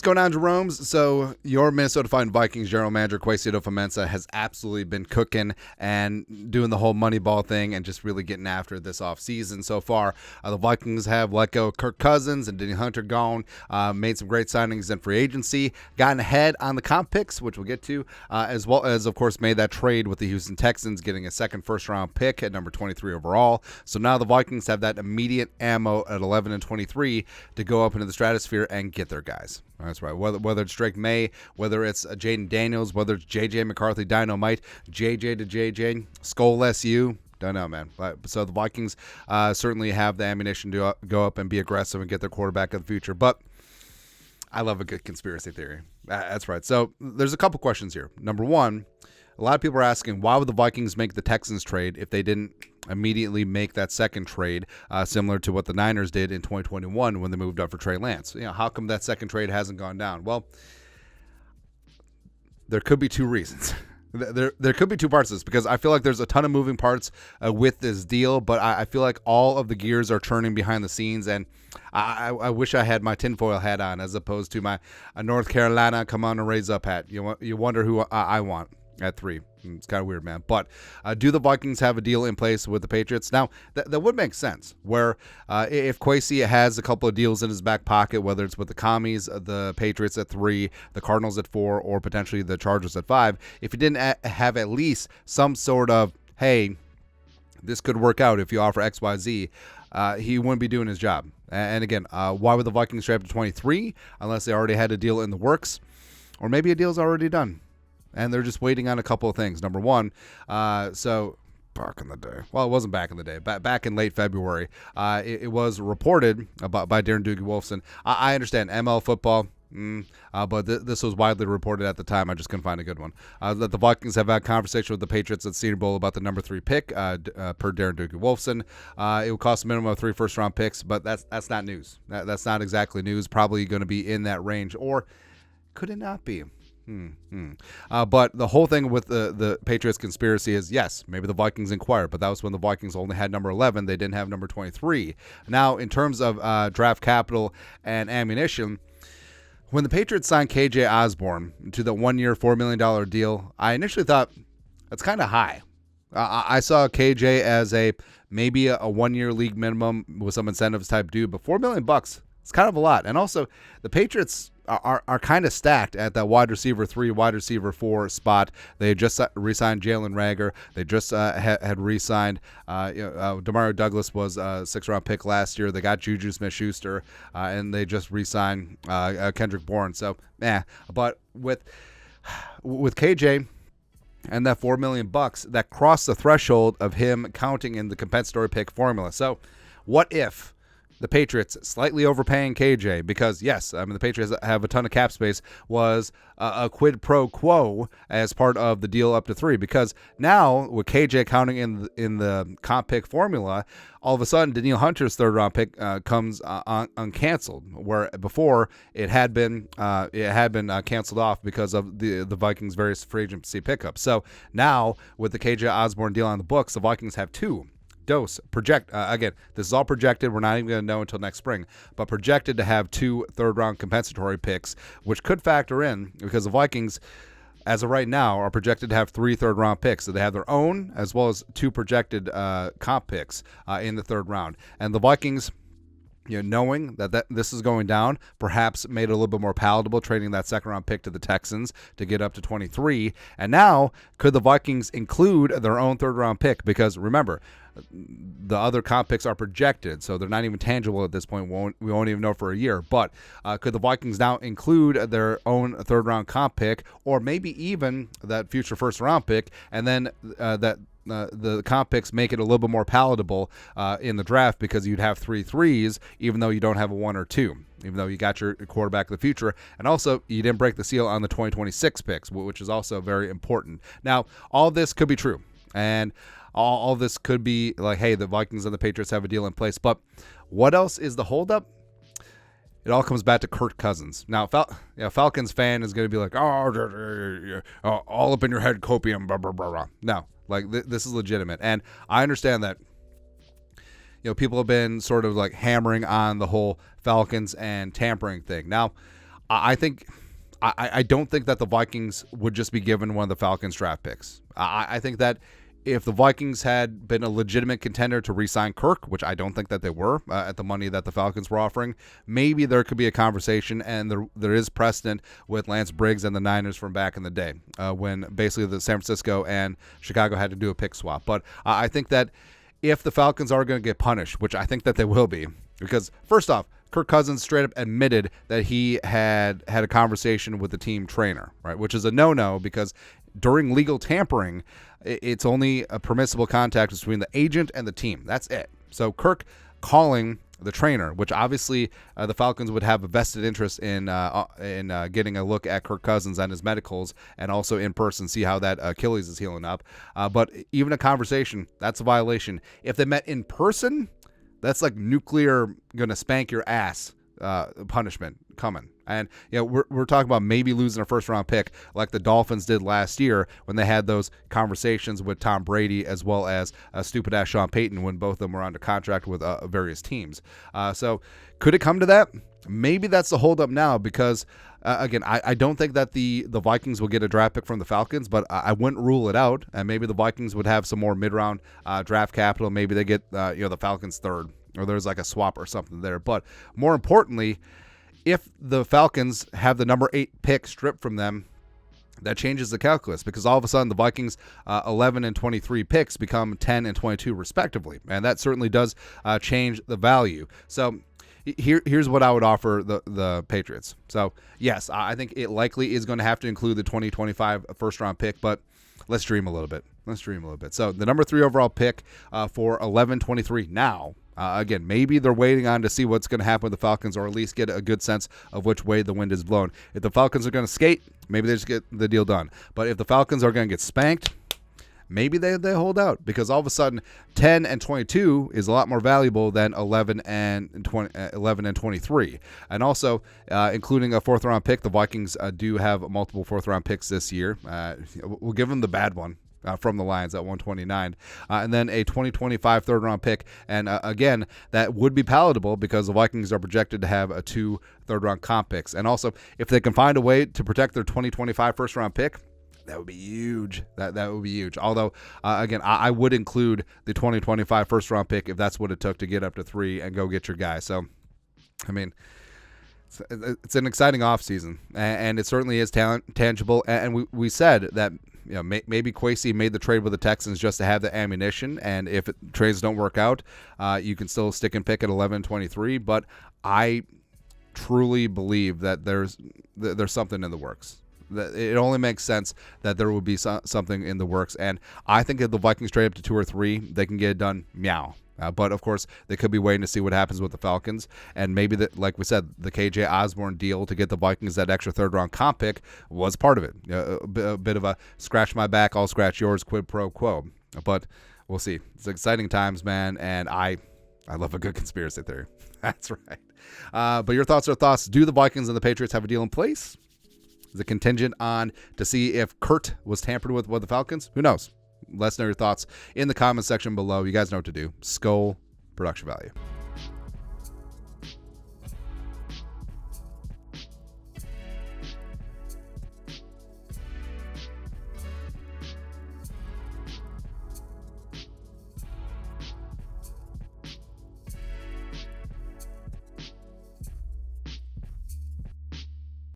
going on, Jerome's? So your Minnesota Vikings general manager, KJ Osborn, has absolutely been cooking and doing the whole Moneyball thing and just really getting after this offseason so far. The Vikings have let go of Kirk Cousins and Daniel Hunter gone, made some great signings in free agency, gotten ahead on the comp picks, which we'll get to, as well as, of course, made that trade with the Houston Texans, getting a second first-round pick at number 23 overall. So now the Vikings have that immediate ammo at 11 and 23 to go up into the stratosphere and get their guys. That's right. Whether it's Drake May, whether it's Jaden Daniels, whether it's J.J. McCarthy, Dynamite, J.J. to J.J., Skull SU, don't know, man. So the Vikings certainly have the ammunition to go up and be aggressive and get their quarterback of the future. But I love a good conspiracy theory. That's right. So there's a couple questions here. Number one, a lot of people are asking, why would the Vikings make the Texans trade if they didn't immediately make that second trade, similar to what the Niners did in 2021 when they moved up for Trey Lance? How come that second trade hasn't gone down? Well, there could be two reasons. There could be two parts of this, because I feel like there's a ton of moving parts with this deal, but I feel like all of the gears are turning behind the scenes, and I wish I had my tinfoil hat on as opposed to my North Carolina come on and raise up hat. You wonder who I want at 3. It's kind of weird, man. But do the Vikings have a deal in place with the Patriots? Now, that would make sense, where if Kwesi has a couple of deals in his back pocket, whether it's with the Commies, the Patriots at 3, the Cardinals at 4, or potentially the Chargers at 5, if he didn't have at least some sort of, hey, this could work out if you offer XYZ, he wouldn't be doing his job. And again, why would the Vikings trade up to 23 unless they already had a deal in the works? Or maybe a deal's already done, and they're just waiting on a couple of things. Number one, so back in the day. Well, it wasn't back in the day. Back in late February, it was reported by Darren Doogie Wolfson. I understand ML football, but this was widely reported at the time. I just couldn't find a good one. That the Vikings have had a conversation with the Patriots at Senior Bowl about the number 3 pick, per Darren Doogie Wolfson. It would cost a minimum of 3 first-round picks, but that's not news. That's not exactly news. Probably going to be in that range, or could it not be? But the whole thing with the Patriots conspiracy is, yes, maybe the Vikings inquired, but that was when the Vikings only had number 11. They didn't have number 23. Now, in terms of draft capital and ammunition, when the Patriots signed KJ Osborn to the 1-year, $4 million deal, I initially thought that's kind of high. I saw KJ as maybe a 1-year league minimum with some incentives type dude, but $4 million bucks, it's kind of a lot. And also, the Patriots are kind of stacked at that wide receiver 3, wide receiver 4 spot. They just re-signed Jalen Reagor. They just had re-signed Demario Douglas was a 6th-round pick last year. They got Juju Smith-Schuster, and they just re-signed Kendrick Bourne. So, but with KJ and that $4 million bucks, that crossed the threshold of him counting in the compensatory pick formula. So, what if the Patriots slightly overpaying KJ, because yes, the Patriots have a ton of cap space, was a quid pro quo as part of the deal up to 3, because now with KJ counting in the comp pick formula, all of a sudden Daniel Hunter's 3rd-round pick comes uncanceled, where before it had been canceled off because of the Vikings' various free agency pickups. So now with the KJ Osborn deal on the books, the Vikings have 2. Again, this is all projected. We're not even going to know until next spring, but projected to have 2 third-round compensatory picks, which could factor in, because the Vikings, as of right now, are projected to have 3 third-round picks. So they have their own as well as 2 projected comp picks in the 3rd round. And the Vikings, knowing that this is going down, perhaps made it a little bit more palatable, trading that 2nd-round pick to the Texans to get up to 23. And now, could the Vikings include their own 3rd-round pick? Because remember, the other comp picks are projected, so they're not even tangible at this point. We won't even know for a year. But could the Vikings now include their own 3rd-round comp pick, or maybe even that future 1st-round pick, and then the comp picks make it a little bit more palatable in the draft, because you'd have 3 threes, even though you don't have a 1 or 2, even though you got your quarterback of the future. And also, you didn't break the seal on the 2026 picks, which is also very important. Now, all this could be true, and all this could be like, hey, the Vikings and the Patriots have a deal in place. But what else is the holdup? It all comes back to Kirk Cousins. Now, Falcons fan is going to be like, all up in your head, copium, blah, blah, blah, blah. No, this is legitimate. And I understand that, people have been sort of like hammering on the whole Falcons and tampering thing. Now, I don't think that the Vikings would just be given one of the Falcons draft picks. I think that if the Vikings had been a legitimate contender to re-sign Kirk, which I don't think that they were at the money that the Falcons were offering, maybe there could be a conversation, and there is precedent with Lance Briggs and the Niners from back in the day when basically the San Francisco and Chicago had to do a pick swap. But I think that if the Falcons are going to get punished, which I think that they will be, because first off, Kirk Cousins straight up admitted that he had a conversation with the team trainer, right? Which is a no-no because during legal tampering, it's only a permissible contact between the agent and the team. That's it. So Kirk calling the trainer, which obviously the Falcons would have a vested interest in getting a look at Kirk Cousins and his medicals, and also in person see how that Achilles is healing up. But even a conversation, that's a violation. If they met in person, that's like nuclear gonna spank your ass punishment coming. And we're talking about maybe losing a first round pick like the Dolphins did last year when they had those conversations with Tom Brady as well as stupid ass Sean Payton when both of them were under contract with various teams. So could it come to that? Maybe that's the holdup now because again, I don't think that the Vikings will get a draft pick from the Falcons, but I wouldn't rule it out. And maybe the Vikings would have some more mid-round draft capital. Maybe they get the Falcons third, or there's like a swap or something there. But more importantly, if the Falcons have the number 8 pick stripped from them, that changes the calculus because all of a sudden the Vikings 11 and 23 picks become 10 and 22 respectively. And that certainly does change the value. So here's what I would offer the Patriots. So, yes, I think it likely is going to have to include the 2025 first-round pick, but let's dream a little bit. So the number 3 overall pick for 11-23 now. Again, maybe they're waiting on to see what's going to happen with the Falcons, or at least get a good sense of which way the wind is blown. If the Falcons are going to skate, maybe they just get the deal done. But if the Falcons are going to get spanked, maybe they hold out, because all of a sudden 10 and 22 is a lot more valuable than 11 and 23. And also, including a fourth-round pick, the Vikings do have multiple fourth-round picks this year. We'll give them the bad one. From the Lions at 129, and then a 2025 third-round pick. And again, that would be palatable because the Vikings are projected to have 2 third-round comp picks. And also, if they can find a way to protect their 2025 first-round pick, that would be huge. That would be huge. Although, again, I would include the 2025 first-round pick if that's what it took to get up to 3 and go get your guy. So, I mean, it's an exciting offseason, and it certainly is tangible. And we said that maybe Kwesi made the trade with the Texans just to have the ammunition, and if trades don't work out, you can still stick and pick at 11-23. But I truly believe that there's something in the works. It only makes sense that there would be something in the works, and I think if the Vikings trade up to 2 or 3, they can get it done. Meow. But, of course, they could be waiting to see what happens with the Falcons. And maybe, like we said, the KJ Osborn deal to get the Vikings that extra third-round comp pick was part of it. A bit of a scratch my back, I'll scratch yours, quid pro quo. But we'll see. It's exciting times, man, and I love a good conspiracy theory. That's right. But your thoughts are thoughts. Do the Vikings and the Patriots have a deal in place? Is it contingent on to see if Kurt was tampered with the Falcons? Who knows? Let us know your thoughts in the comment section below. You guys know what to do. Skull production value.